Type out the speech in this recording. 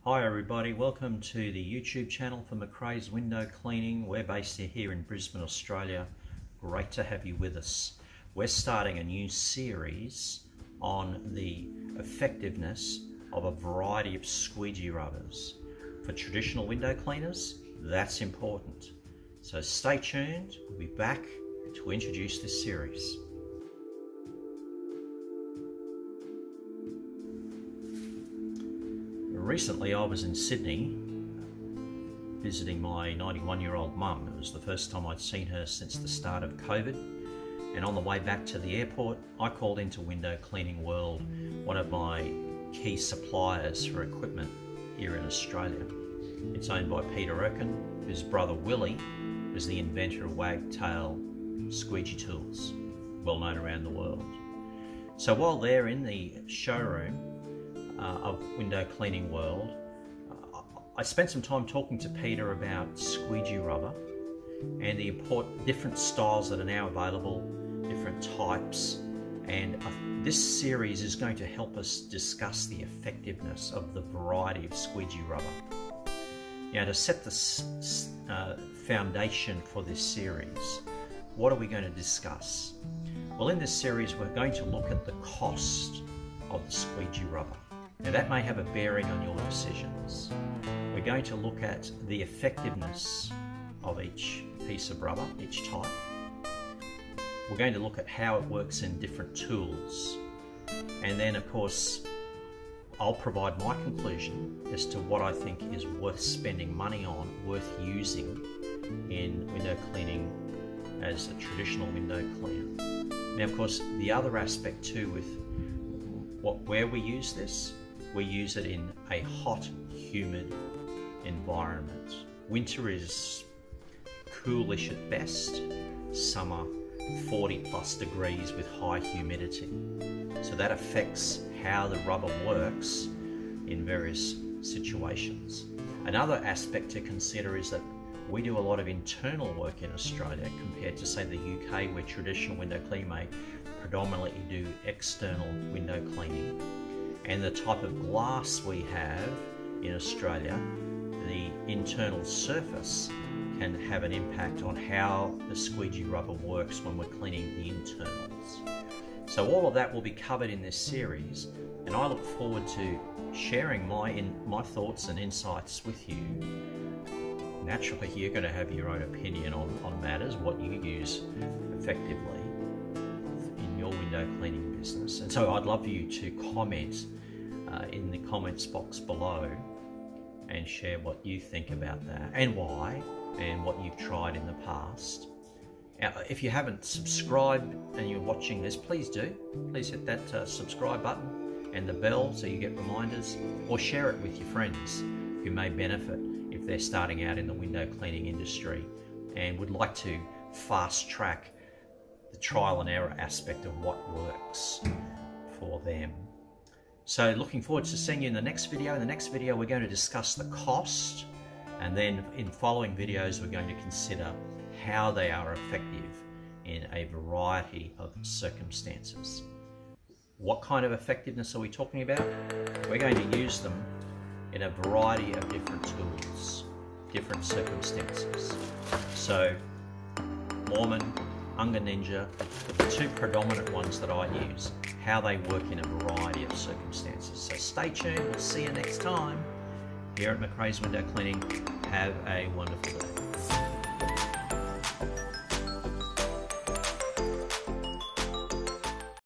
Hi everybody, welcome to the YouTube channel for McRae's Window Cleaning. We're based here in Brisbane, Australia. Great to have you with us. We're starting a new series on the effectiveness of a variety of squeegee rubbers. For traditional window cleaners, that's important. So stay tuned, we'll be back to introduce this series. Recently I was in Sydney visiting my 91-year-old mum. It was the first time I'd seen her since the start of COVID, and on the way back to the airport I called into Window Cleaning World, one of my key suppliers for equipment here in Australia. It's owned by Peter Erkin, whose brother Willie is the inventor of wagtail squeegee tools, well known around the world. So while they're in the showroom of Window Cleaning World, I spent some time talking to Peter about squeegee rubber and the different styles that are now available, different types, and this series is going to help us discuss the effectiveness of the variety of squeegee rubber. Now, to set the foundation for this series, what are we going to discuss? Well, in this series we're going to look at the cost of the squeegee rubber. Now that may have a bearing on your decisions. We're going to look at the effectiveness of each piece of rubber, each type. We're going to look at how it works in different tools. And then of course, I'll provide my conclusion as to what I think is worth spending money on, worth using in window cleaning as a traditional window cleaner. Now of course, the other aspect too with where we use this, we use it in a hot, humid environment. Winter is coolish at best, summer 40+ degrees with high humidity. So that affects how the rubber works in various situations. Another aspect to consider is that we do a lot of internal work in Australia compared to say the UK, where traditional window cleaning may predominantly do external window cleaning. And the type of glass we have in Australia, the internal surface can have an impact on how the squeegee rubber works when we're cleaning the internals. So all of that will be covered in this series, and I look forward to sharing my thoughts and insights with you. Naturally, you're going to have your own opinion on matters, what you use effectively in your window cleaning business. And so I'd love for you to comment in the comments box below and share what you think about that and why, and what you've tried in the past. Now, if you haven't subscribed and you're watching this, please do. Please hit that subscribe button and the bell so you get reminders, or share it with your friends who may benefit if they're starting out in the window cleaning industry and would like to fast track the trial and error aspect of what works for them. So looking forward to seeing you in the next video. In the next video we're going to discuss the cost, and then in following videos we're going to consider how they are effective in a variety of circumstances. What kind of effectiveness are we talking about? We're going to use them in a variety of different tools, different circumstances. So Mormon, Unga Ninja, the two predominant ones that I use, how they work in a variety of circumstances. So stay tuned, we'll see you next time here at McRae's Window Cleaning. Have a wonderful day.